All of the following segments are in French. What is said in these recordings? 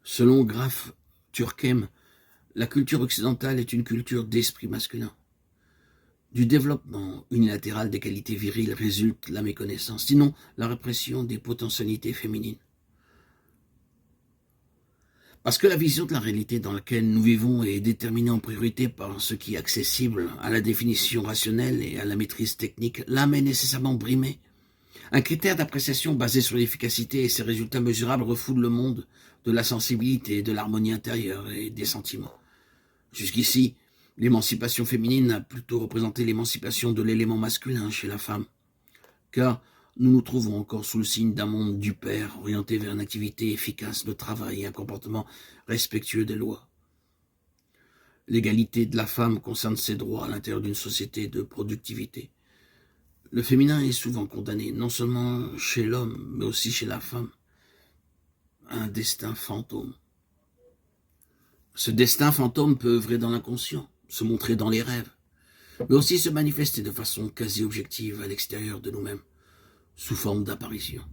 Selon Graf Turkheim, la culture occidentale est une culture d'esprit masculin. Du développement unilatéral des qualités viriles résulte la méconnaissance, sinon la répression des potentialités féminines. Parce que la vision de la réalité dans laquelle nous vivons est déterminée en priorité par ce qui est accessible à la définition rationnelle et à la maîtrise technique, l'âme est nécessairement brimée. Un critère d'appréciation basé sur l'efficacité et ses résultats mesurables refoule le monde de la sensibilité, de l'harmonie intérieure et des sentiments. Jusqu'ici, l'émancipation féminine a plutôt représenté l'émancipation de l'élément masculin chez la femme, car nous nous trouvons encore sous le signe d'un monde du père, orienté vers une activité efficace de travail et un comportement respectueux des lois. L'égalité de la femme concerne ses droits à l'intérieur d'une société de productivité. Le féminin est souvent condamné, non seulement chez l'homme, mais aussi chez la femme, à un destin fantôme. Ce destin fantôme peut œuvrer dans l'inconscient, se montrer dans les rêves, mais aussi se manifester de façon quasi objective à l'extérieur de nous-mêmes, sous forme d'apparitions.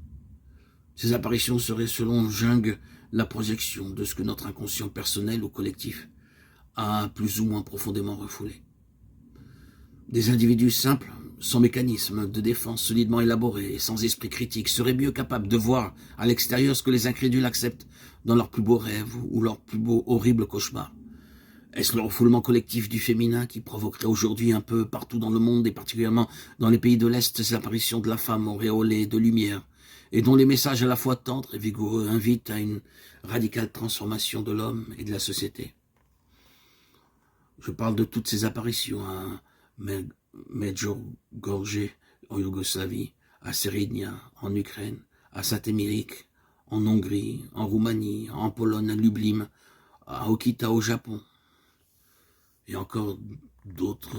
Ces apparitions seraient, selon Jung, la projection de ce que notre inconscient personnel ou collectif a plus ou moins profondément refoulé. Des individus simples, sans mécanisme de défense solidement élaboré et sans esprit critique, seraient mieux capables de voir à l'extérieur ce que les incrédules acceptent dans leurs plus beaux rêves ou leurs plus beaux horribles cauchemars. Est-ce le refoulement collectif du féminin qui provoquerait aujourd'hui un peu partout dans le monde et particulièrement dans les pays de l'Est l'apparition de la femme auréolée de lumière et dont les messages à la fois tendres et vigoureux invitent à une radicale transformation de l'homme et de la société? Je parle de toutes ces apparitions à Medjugorje en Yougoslavie, à Serinia en Ukraine, à Saint-Émeric en Hongrie, en Roumanie, en Pologne, à Lublin, à Okita au Japon, et encore d'autres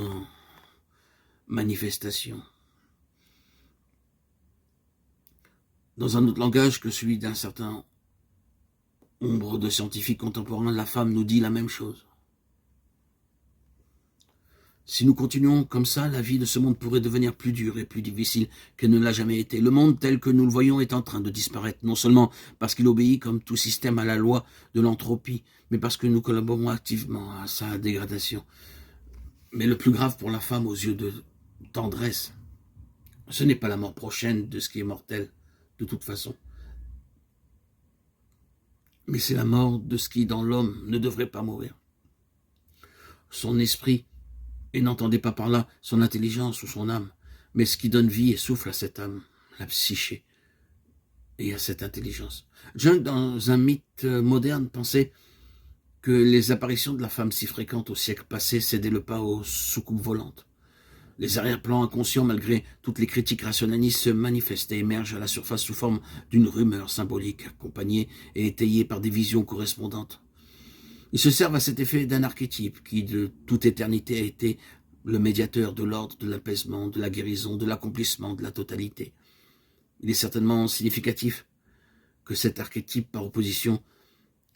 manifestations. Dans un autre langage que celui d'un certain nombre de scientifiques contemporains, la femme nous dit la même chose. Si nous continuons comme ça, la vie de ce monde pourrait devenir plus dure et plus difficile qu'elle ne l'a jamais été. Le monde tel que nous le voyons est en train de disparaître, non seulement parce qu'il obéit comme tout système à la loi de l'entropie, mais parce que nous collaborons activement à sa dégradation. Mais le plus grave pour la femme aux yeux de tendresse, ce n'est pas la mort prochaine de ce qui est mortel, de toute façon, mais c'est la mort de ce qui, dans l'homme, ne devrait pas mourir. Son esprit, et n'entendez pas par là son intelligence ou son âme, mais ce qui donne vie et souffle à cette âme, la psyché, et à cette intelligence. Jung, dans un mythe moderne, pensait que les apparitions de la femme si fréquentes au siècle passé cédaient le pas aux soucoupes volantes. Les arrière-plans inconscients, malgré toutes les critiques rationalistes, se manifestent et émergent à la surface sous forme d'une rumeur symbolique, accompagnée et étayée par des visions correspondantes. Ils se servent à cet effet d'un archétype qui, de toute éternité, a été le médiateur de l'ordre, de l'apaisement, de la guérison, de l'accomplissement, de la totalité. Il est certainement significatif que cet archétype, par opposition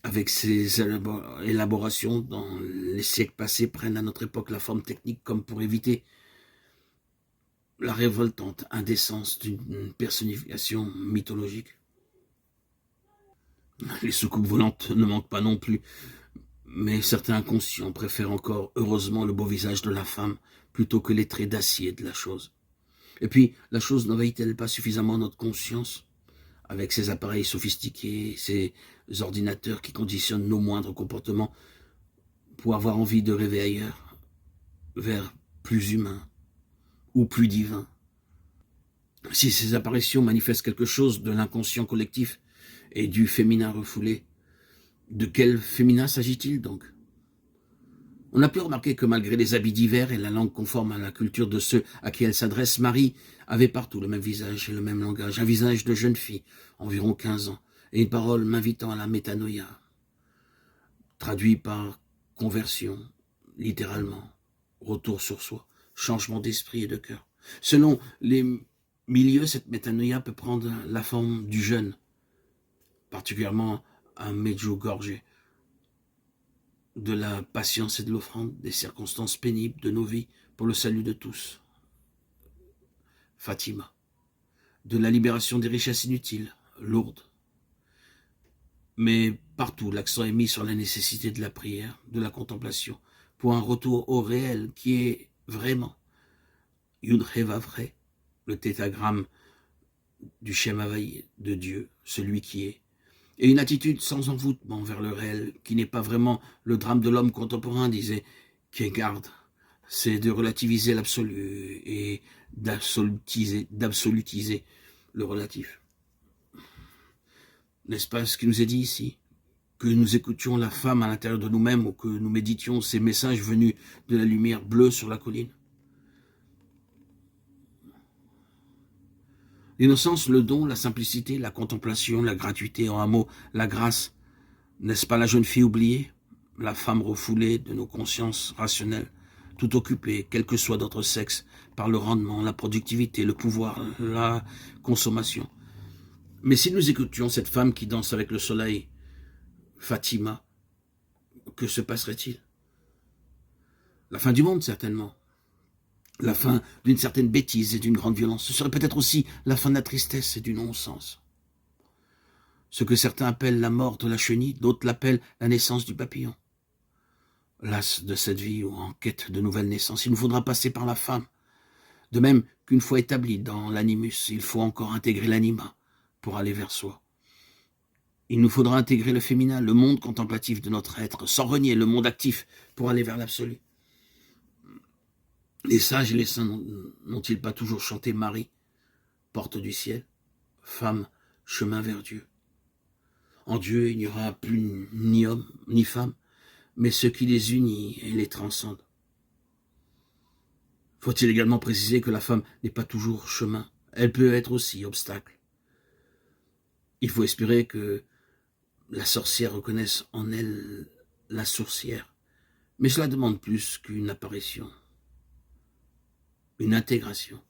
avec ses élaborations dans les siècles passés, prenne à notre époque la forme technique comme pour éviter la révoltante indécence d'une personnification mythologique. Les soucoupes volantes ne manquent pas non plus, mais certains inconscients préfèrent encore, heureusement, le beau visage de la femme plutôt que les traits d'acier de la chose. Et puis, la chose n'envahit-elle pas suffisamment notre conscience, avec ces appareils sophistiqués, ces ordinateurs qui conditionnent nos moindres comportements, pour avoir envie de rêver ailleurs, vers plus humain ou plus divin? Si ces apparitions manifestent quelque chose de l'inconscient collectif et du féminin refoulé, de quel féminin s'agit-il donc? On a pu remarquer que malgré les habits divers et la langue conforme à la culture de ceux à qui elle s'adresse, Marie avait partout le même visage et le même langage, un visage de jeune fille, environ 15 ans, et une parole m'invitant à la métanoïa, traduit par conversion, littéralement, retour sur soi, changement d'esprit et de cœur. Selon les milieux, cette métanoïa peut prendre la forme du jeûne, particulièrement à Medjugorje, de la patience et de l'offrande, des circonstances pénibles de nos vies pour le salut de tous. Fatima. De la libération des richesses inutiles, lourdes, mais Partout, l'accent est mis sur la nécessité de la prière, de la contemplation, pour un retour au réel qui est vraiment Yud-He-Vav-He, le tétragramme du Shem Havaï de Dieu, celui qui est, et une attitude sans envoûtement vers le réel, qui n'est pas vraiment le drame de l'homme contemporain, disait Kierkegaard. C'est de relativiser l'absolu et d'absolutiser le relatif. N'est-ce pas ce qui nous est dit ici? Que nous écoutions la femme à l'intérieur de nous-mêmes ou que nous méditions ces messages venus de la lumière bleue sur la colline. L'innocence, le don, la simplicité, la contemplation, la gratuité, en un mot, la grâce. N'est-ce pas la jeune fille oubliée, la femme refoulée de nos consciences rationnelles, tout occupée, quel que soit notre sexe, par le rendement, la productivité, le pouvoir, la consommation. Mais si nous écoutions cette femme qui danse avec le soleil, Fatima, que se passerait-il? La fin du monde, certainement. La fin d'une certaine bêtise et d'une grande violence. Ce serait peut-être aussi la fin de la tristesse et du non-sens. Ce que certains appellent la mort de la chenille, d'autres l'appellent la naissance du papillon. Las de cette vie ou en quête de nouvelles naissances, il nous faudra passer par la femme. De même qu'une fois établi dans l'animus, il faut encore intégrer l'anima pour aller vers soi. Il nous faudra intégrer le féminin, le monde contemplatif de notre être, sans renier le monde actif pour aller vers l'absolu. Les sages et les saints n'ont-ils pas toujours chanté Marie, porte du ciel, femme, chemin vers Dieu? En Dieu, il n'y aura plus ni homme, ni femme, mais ce qui les unit et les transcende. Faut-il également préciser que la femme n'est pas toujours chemin, elle peut être aussi obstacle. Il faut espérer que la sorcière reconnaisse en elle la sourcière, mais cela demande plus qu'une apparition. Une intégration.